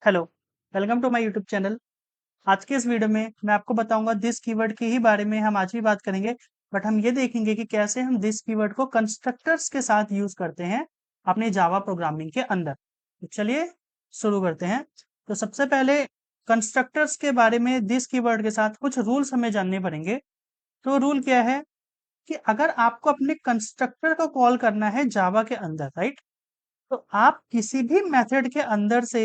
Hello, welcome to my YouTube channel. आज के इस वीडियो में मैं आपको बताऊंगा दिस कीवर्ड के ही बारे में हम आज भी बात करेंगे। बट हम ये देखेंगे कि कैसे हम दिस कीवर्ड को कंस्ट्रक्टर्स के साथ यूज करते हैं अपने जावा प्रोग्रामिंग के अंदर। तो चलिए शुरू करते हैं। तो सबसे पहले कंस्ट्रक्टर्स के बारे में दिस कीवर्ड के साथ कुछ रूल्स हमें जानने पड़ेंगे। तो रूल क्या है कि अगर आपको अपने कंस्ट्रक्टर को कॉल करना है जावा के अंदर, राइट, तो आप किसी भी मेथड के अंदर से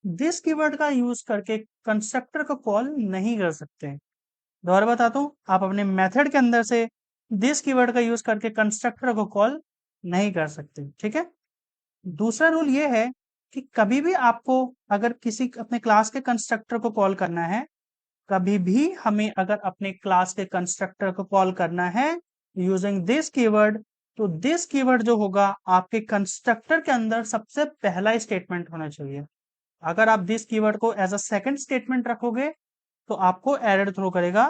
दिस कीवर्ड का यूज करके कंस्ट्रक्टर को कॉल नहीं कर सकते। दोबारा बताता हूँ, आप अपने मेथड के अंदर से दिस कीवर्ड का यूज करके कंस्ट्रक्टर को कॉल नहीं कर सकते। ठीक है। दूसरा रूल ये है कि कभी भी आपको अगर किसी अपने क्लास के कंस्ट्रक्टर को कॉल करना है, कभी भी हमें अगर अपने क्लास के कंस्ट्रक्टर को कॉल करना है यूजिंग दिस कीवर्ड, तो दिस कीवर्ड जो होगा आपके कंस्ट्रक्टर के अंदर सबसे पहला स्टेटमेंट होना चाहिए। अगर आप दिस कीवर्ड को एज अ सेकंड स्टेटमेंट रखोगे तो आपको एरर थ्रो करेगा।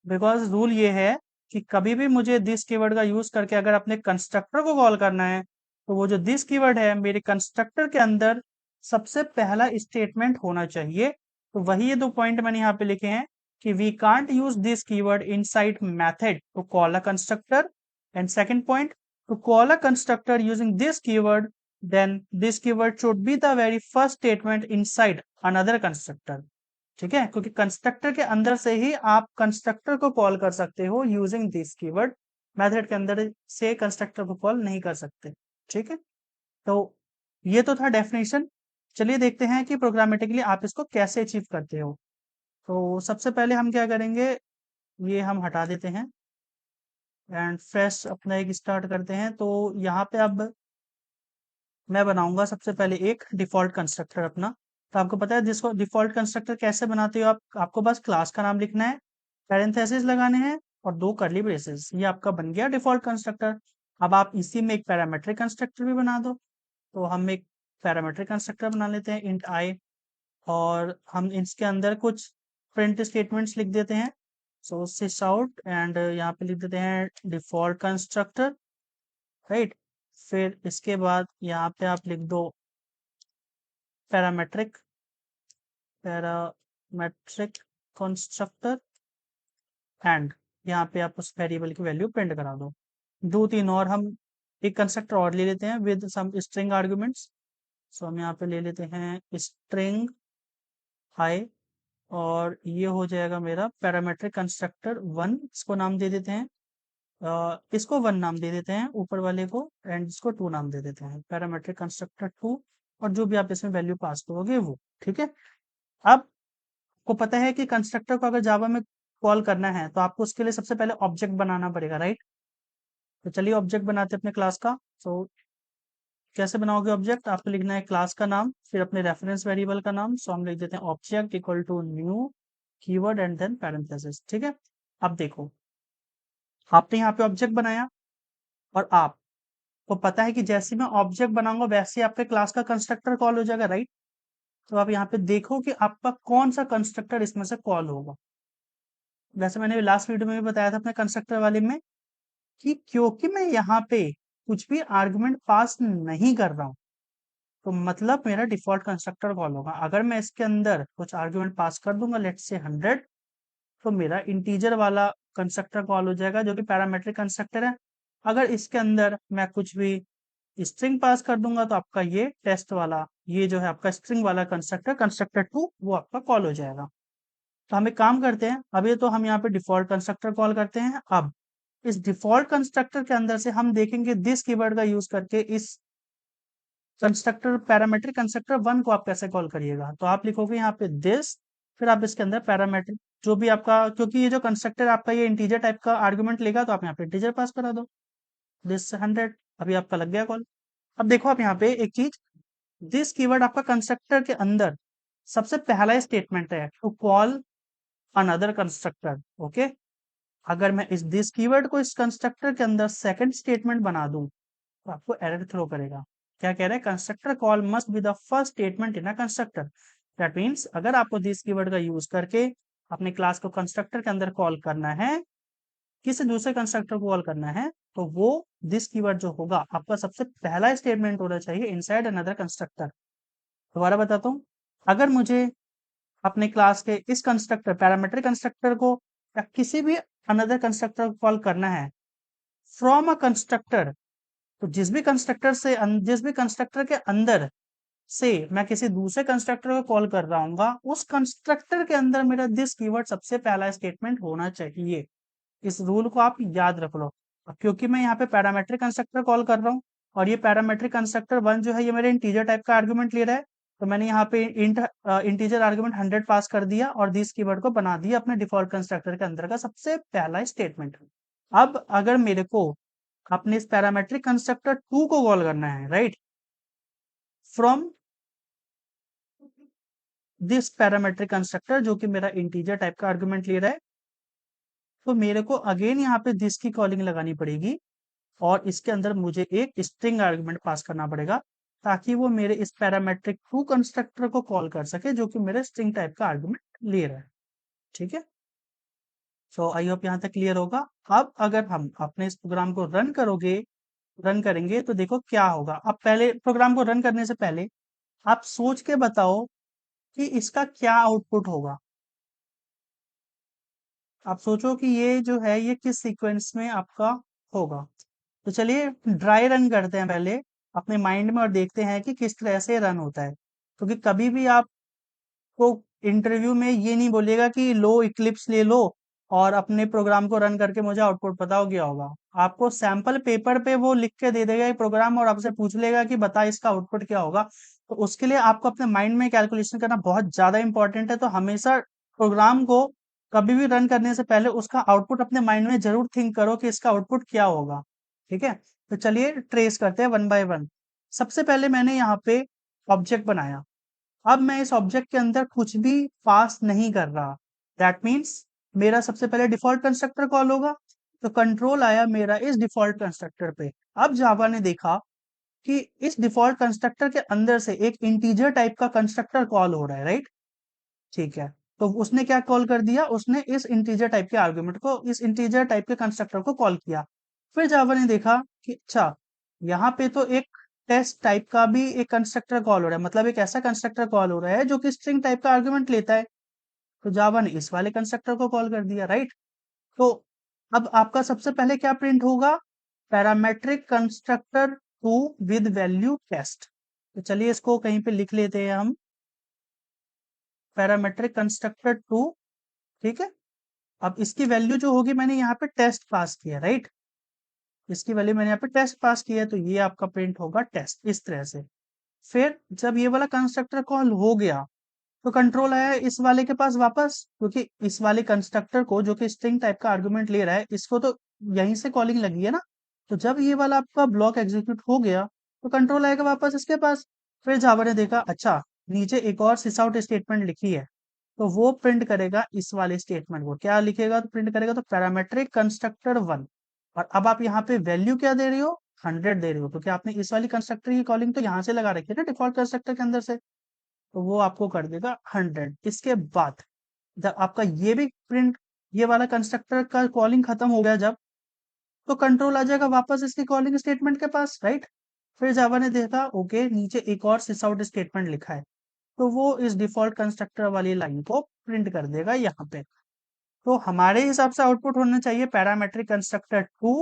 बिकॉज रूल ये है कि कभी भी मुझे दिस कीवर्ड का यूज करके अगर अपने कंस्ट्रक्टर को कॉल करना है, तो वो जो दिस कीवर्ड है मेरे कंस्ट्रक्टर के अंदर सबसे पहला स्टेटमेंट होना चाहिए। तो वही ये दो पॉइंट मैंने यहाँ पे लिखे हैं कि we can't use this keyword inside method to call a constructor, and second point, to call a constructor using this keyword, then this keyword should be the very first statement inside another constructor। ठीक है, क्योंकि constructor के अंदर से ही आप constructor को call कर सकते हो यूजिंग दिस कीवर्ड। मेथड के अंदर से कंस्ट्रक्टर को कॉल नहीं कर सकते। ठीक है। तो ये तो था डेफिनेशन। चलिए देखते हैं कि प्रोग्रामेटिकली आप इसको कैसे अचीव करते हो। तो सबसे पहले हम क्या करेंगे, ये हम हटा देते हैं एंड फ्रेश अपना एक स्टार्ट करते हैं। तो यहाँ पे अब मैं बनाऊंगा सबसे पहले एक डिफॉल्ट कंस्ट्रक्टर अपना। तो आपको पता है जिसको डिफॉल्ट कंस्ट्रक्टर कैसे बनाते हो, आप आपको बस क्लास का नाम लिखना है, पैरेंथेसिस लगाने हैं और दो कर्ली ब्रेसेस, ये आपका बन गया डिफॉल्ट कंस्ट्रक्टर। अब आप इसी में एक पैरामेट्रिक कंस्ट्रक्टर भी बना दो। तो हम एक पैरामेट्रिक कंस्ट्रक्टर बना लेते हैं इंट आई, और हम इसके अंदर कुछ प्रिंट स्टेटमेंट्स लिख देते हैं। सो सिस आउट एंड यहाँ पे लिख देते हैं डिफॉल्ट कंस्ट्रक्टर, राइट। फिर इसके बाद यहाँ पे आप लिख दो पैरामेट्रिक पैरामेट्रिक कंस्ट्रक्टर, एंड यहाँ पे आप उस वेरिएबल की वैल्यू प्रिंट करा दो। दो तीन और हम एक कंस्ट्रक्टर और ले लेते हैं विद सम स्ट्रिंग आर्गुमेंट्स। सो हम यहाँ पे ले लेते हैं स्ट्रिंग हाई, और ये हो जाएगा मेरा पैरामेट्रिक कंस्ट्रक्टर वन, इसको नाम दे देते हैं, इसको वन नाम दे देते हैं ऊपर वाले को, एंड इसको टू नाम दे देते हैं पैरामेट्रिक कंस्ट्रक्टर टू, और जो भी आप इसमें वैल्यू पास करोगे वो। ठीक है। अब को पता है कि कंस्ट्रक्टर को अगर जावा में कॉल करना है तो आपको उसके लिए सबसे पहले ऑब्जेक्ट बनाना पड़ेगा, राइट। तो चलिए ऑब्जेक्ट बनाते हैं अपने क्लास का। तो कैसे बनाओगे ऑब्जेक्ट, आपको लिखना है क्लास का नाम फिर अपने रेफरेंस वेरिएबल का नाम। सो हम लिख देते हैं object equal to new keyword and then parenthesis. ठीक है। अब देखो, आपने यहाँ पे ऑब्जेक्ट बनाया, और आपको पता है कि जैसे मैं ऑब्जेक्ट बनाऊंगा वैसे ही आपके क्लास का कंस्ट्रक्टर कॉल हो जाएगा, राइट। तो आप यहाँ पे देखो कि आपका कौन सा कंस्ट्रक्टर इसमें से कॉल होगा। वैसे मैंने लास्ट वीडियो में भी बताया था अपने कंस्ट्रक्टर वाले में कि क्योंकि मैं यहाँ पे कुछ भी आर्गुमेंट पास नहीं कर रहा हूँ, तो मतलब मेरा डिफॉल्ट कंस्ट्रक्टर कॉल होगा। अगर मैं इसके अंदर कुछ आर्गुमेंट पास कर दूंगा, लेट्स से 100, तो मेरा इंटीजर वाला कंस्ट्रक्टर कॉल हो जाएगा जो कि पैरामेट्रिक कंस्ट्रक्टर है। अगर इसके अंदर मैं कुछ भी स्ट्रिंग पास कर दूंगा तो आपका ये टेस्ट वाला, ये जो है आपका स्ट्रिंग वाला कंस्ट्रक्टर कंस्ट्रक्टर टू, वो आपका कॉल हो जाएगा। तो हम एक काम करते हैं, अभी तो हम यहाँ पे डिफॉल्ट कंस्ट्रक्टर कॉल करते हैं। अब इस डिफॉल्ट कंस्ट्रक्टर के अंदर से हम देखेंगे दिस कीवर्ड का यूज करके इस कंस्ट्रक्टर पैरामेट्रिक कंस्ट्रक्टर वन को आप कैसे कॉल करिएगा। तो आप लिखोगे यहाँ पे दिस, फिर आप इसके अंदर पैरामेट्रिक जो भी आपका, क्योंकि ये जो कंस्ट्रक्टर आपका ये इंटीजर टाइप का आर्गुमेंट लेगा, तो आप यहाँ पे इंटीजर पास करा दो, दिस 100। अभी आपका लग गया कॉल। अब देखो आप यहाँ पे एक चीज, दिस कीवर्ड आपका कंस्ट्रक्टर के अंदर सबसे पहला स्टेटमेंट है to call another constructor. Okay. अगर मैं इस दिस कीवर्ड को इस कंस्ट्रक्टर के अंदर सेकंड स्टेटमेंट बना दूं तो आपको एरर थ्रो करेगा। क्या कह रहा है, constructor call must be the first statement in a constructor. That means अगर आपको दिस कीवर्ड का यूज करके अपने क्लास को कंस्ट्रक्टर के अंदर कॉल करना है, किसी दूसरे कंस्ट्रक्टर को कॉल करना है, तो वो दिस कीवर्ड जो होगा आपका सबसे पहला स्टेटमेंट होना चाहिए इनसाइड अनदर कंस्ट्रक्टर। दोबारा बताता हूँ, अगर मुझे अपने क्लास के इस कंस्ट्रक्टर पैरामीट्रिक कंस्ट्रक्टर को या किसी भी अनदर कंस्ट्रक्टर को कॉल करना है फ्रॉम अ कंस्ट्रक्टर, तो जिस भी कंस्ट्रक्टर के अंदर से मैं किसी दूसरे कंस्ट्रक्टर को कॉल कर रहा हूँ, उस कंस्ट्रक्टर के अंदर मेरा दिस कीवर्ड सबसे पहला स्टेटमेंट होना चाहिए। इस रूल को आप याद रख लो। अब क्योंकि मैं यहाँ पे पैरामेट्रिक कंस्ट्रक्टर कॉल कर रहा हूँ और ये पैरामेट्रिक कंस्ट्रक्टर 1 जो है ये मेरे इंटीजर टाइप का आर्गुमेंट ले रहा है, तो मैंने यहाँ पे इंटीजर आर्गुमेंट 100 पास कर दिया और दिस कीवर्ड को बना दिया अपने डिफॉल्ट कंस्ट्रक्टर के अंदर का सबसे पहला स्टेटमेंट। अब अगर मेरे को अपने इस पैरामेट्रिक कंस्ट्रक्टर 2 को कॉल करना है, right, from this parametric constructor जो कि मेरा इंटीजर टाइप का आर्गुमेंट ले रहा है, तो मेरे को अगेन यहाँ पे दिस की कॉलिंग लगानी पड़ेगी और इसके अंदर मुझे एक स्ट्रिंग आर्गुमेंट पास करना पड़ेगा ताकि वो मेरे इस पैरामेट्रिक टू कंस्ट्रक्टर को कॉल कर सके जो कि मेरे स्ट्रिंग टाइप का आर्गुमेंट ले रहा है। ठीक है, सो आई होप यहाँ तक क्लियर होगा। अब अगर हम अपने इस प्रोग्राम को रन करेंगे तो देखो क्या होगा। अब पहले प्रोग्राम को रन करने से पहले आप सोच के बताओ कि इसका क्या आउटपुट होगा। आप सोचो कि ये जो है ये किस सीक्वेंस में आपका होगा। तो चलिए ड्राई रन करते हैं पहले अपने माइंड में और देखते हैं कि किस तरह से रन होता है, क्योंकि कभी भी आपको इंटरव्यू में ये नहीं बोलेगा कि लो इक्लिप्स ले लो और अपने प्रोग्राम को रन करके मुझे आउटपुट बताओ क्या होगा। आपको सैंपल पेपर पे वो लिख के दे देगा ये प्रोग्राम और आपसे पूछ लेगा कि बता इसका आउटपुट क्या होगा। तो उसके लिए आपको अपने माइंड में कैलकुलेशन करना बहुत ज्यादा इंपॉर्टेंट है। तो हमेशा प्रोग्राम को कभी भी रन करने से पहले उसका आउटपुट अपने माइंड में जरूर थिंक करो कि इसका आउटपुट क्या होगा। ठीक है, तो चलिए ट्रेस करते हैं वन बाय वन। सबसे पहले मैंने यहाँ पे ऑब्जेक्ट बनाया। अब मैं इस ऑब्जेक्ट के अंदर कुछ भी पास नहीं कर रहा। दैट मीन्स मेरा सबसे पहले डिफॉल्ट कंस्ट्रक्टर कॉल होगा, तो कंट्रोल आया मेरा इस डिफॉल्ट कंस्ट्रक्टर पे। अब जावा ने देखा कि इस डिफॉल्ट कंस्ट्रक्टर के अंदर से एक इंटीजर टाइप का कंस्ट्रक्टर कॉल हो रहा है, राइट। ठीक है, तो उसने क्या कॉल कर दिया, उसने इस इंटीजर टाइप के आर्गुमेंट को इस इंटीजर टाइप के कंस्ट्रक्टर को कॉल किया। फिर जावा ने देखा कि अच्छा यहाँ पे तो एक टेस्ट टाइप का भी एक कंस्ट्रक्टर कॉल हो रहा है, मतलब एक ऐसा कंस्ट्रक्टर कॉल हो रहा है जो कि स्ट्रिंग टाइप का आर्गुमेंट लेता है। तो जावा ने इस वाले कंस्ट्रक्टर को कॉल कर दिया, राइट। तो अब आपका सबसे पहले क्या प्रिंट होगा, parametric constructor two with value test. तो चलिए इसको कहीं पे लिख लेते हैं हम, पैरामेट्रिक कंस्ट्रक्टर टू। ठीक है, अब इसकी वैल्यू जो होगी मैंने यहाँ पे टेस्ट पास किया, राइट। इसकी वैल्यू मैंने यहाँ पे टेस्ट पास किया है तो ये आपका प्रिंट होगा टेस्ट इस तरह से। फिर जब ये वाला कंस्ट्रक्टर कॉल हो गया तो कंट्रोल आया इस वाले के पास वापस, क्योंकि इस वाले कंस्ट्रक्टर को जो कि स्ट्रिंग टाइप का आर्गुमेंट ले रहा है इसको तो यहीं से कॉलिंग लगी है ना। तो जब ये वाला आपका ब्लॉक एग्जीक्यूट हो गया तो कंट्रोल आएगा वापस इसके पास। फिर जावा ने देखा अच्छा नीचे एक और सिस आउट स्टेटमेंट लिखी है, तो वो प्रिंट करेगा इस वाले स्टेटमेंट को। क्या लिखेगा तो प्रिंट करेगा तो पैरामेट्रिक कंस्ट्रक्टर 1। और अब आप यहाँ पे वैल्यू क्या दे रहे हो, 100 दे रहे हो, क्योंकि आपने इस वाली कंस्ट्रक्टर की कॉलिंग तो यहाँ से लगा रखी है ना डिफॉल्ट कंस्ट्रक्टर के अंदर से। तो वो आपको कर देगा 100। इसके बाद जब आपका ये भी प्रिंट, ये वाला कंस्ट्रक्टर का कॉलिंग खत्म हो गया जब, तो कंट्रोल आ जाएगा वापस इसकी कॉलिंग स्टेटमेंट के पास, राइट। फिर जावा ने देखा ओके नीचे एक और सिस आउट स्टेटमेंट लिखा है, तो वो इस डिफॉल्ट कंस्ट्रक्टर वाली लाइन को प्रिंट कर देगा यहाँ पे। तो हमारे हिसाब से आउटपुट होना चाहिए parametric constructor 2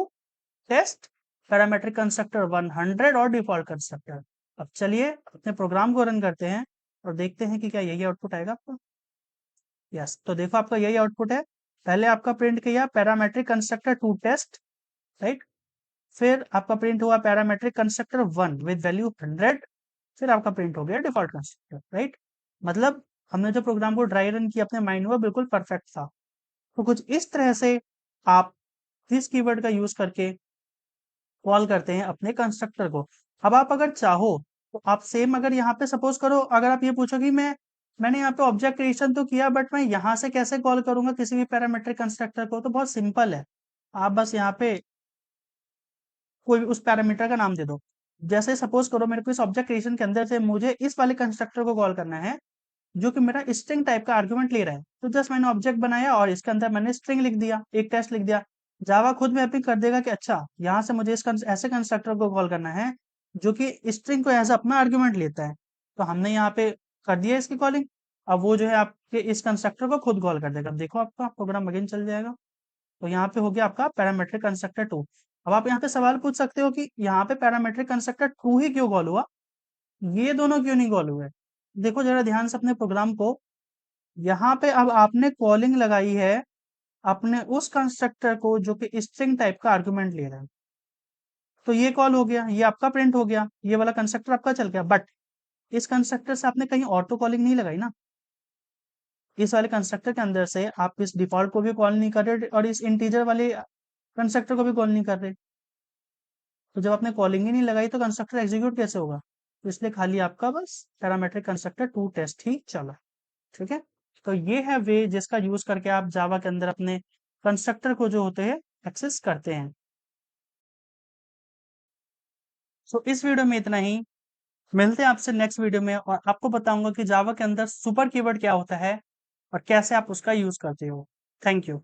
test, parametric constructor 100 और डिफॉल्ट कंस्ट्रक्टर। अब चलिए अपने प्रोग्राम को रन करते हैं और देखते हैं कि क्या यही आउटपुट आएगा आपको। यस, तो देखो आपका यही आउटपुट है। पहले आपका प्रिंट किया पैरामेट्रिक कंस्ट्रक्टर 2 टेस्ट, राइट। फिर आपका प्रिंट हुआ पैरामेट्रिक कंस्ट्रक्टर 1 विद वैल्यू 100। फिर आपका प्रिंट हो गया डिफॉल्ट कंस्ट्रक्टर, राइट। मतलब हमने जो प्रोग्राम को ड्राई रन किया अपने माइंड में बिल्कुल परफेक्ट था। तो कुछ इस तरह से आप दिस कीवर्ड का यूज करके कॉल करते हैं अपने कंस्ट्रक्टर को। अब आप अगर चाहो तो आप सेम अगर यहाँ पे सपोज करो, अगर आप ये पूछो कि मैंने यहाँ पे ऑब्जेक्ट क्रिएशन तो किया बट मैं यहाँ से कैसे कॉल करूंगा किसी भी पैरामेट्रिक कंस्ट्रक्टर को, तो बहुत सिंपल है। आप बस यहाँ पे कोई भी उस पैरामीटर का नाम दे दो। जैसे सपोज करो मेरे को इस ऑब्जेक्ट क्रिएशन के अंदर से मुझे इस वाले कंस्ट्रक्टर को कॉल करना है जो कि मेरा स्ट्रिंग टाइप का आर्गुमेंट ले रहा है। तो जस्ट मैंने ऑब्जेक्ट बनाया और इसके अंदर मैंने स्ट्रिंग लिख दिया, एक टेस्ट लिख दिया। जावा खुद मैपिंग कर देगा कि अच्छा यहाँ से मुझे ऐसे कंस्ट्रक्टर को कॉल करना है जो कि स्ट्रिंग को एज अपना आर्गुमेंट लेता है। तो हमने यहाँ पे कर दिया इसकी कॉलिंग। अब वो जो है आपके इस कंस्ट्रक्टर को खुद कॉल कर देगा। अब देखो आपका प्रोग्राम अगेन चल जाएगा। तो यहाँ पे हो गया आपका पैरामीट्रिक कंस्ट्रक्टर टू। अब आप यहाँ पे सवाल पूछ सकते हो कि यहाँ पे पैरामीट्रिक कंस्ट्रक्टर टू ही क्यों कॉल हुआ, ये दोनों क्यों नहीं कॉल हुए। देखो जरा ध्यान से अपने प्रोग्राम को, यहाँ पे अब आपने कॉलिंग लगाई है अपने उस कंस्ट्रक्टर को जो कि स्ट्रिंग टाइप का आर्गुमेंट ले रहा है। तो ये कॉल हो गया, ये आपका प्रिंट हो गया, ये वाला कंस्ट्रक्टर आपका चल गया। बट इस कंस्ट्रक्टर से आपने कहीं और तो कॉलिंग नहीं लगाई ना। इस वाले कंस्ट्रक्टर के अंदर से आप इस डिफॉल्ट को भी कॉल नहीं कर रहे और इस इंटीजर वाले कंस्ट्रक्टर को भी कॉल नहीं कर रहे। तो जब आपने कॉलिंग ही नहीं लगाई तो कंस्ट्रक्टर एग्जीक्यूट कैसे होगा। तो इसलिए खाली आपका बस पैरामीट्रिक कंस्ट्रक्टर टू टेस्ट ही चला। ठीक है। तो ये है वे जिसका यूज करके आप जावा के अंदर अपने कंस्ट्रक्टर को जो होते हैं एक्सेस करते हैं। सो इस वीडियो में इतना ही। मिलते हैं आपसे नेक्स्ट वीडियो में और आपको बताऊंगा कि जावा के अंदर सुपर कीवर्ड क्या होता है और कैसे आप उसका यूज करते हो। Thank you.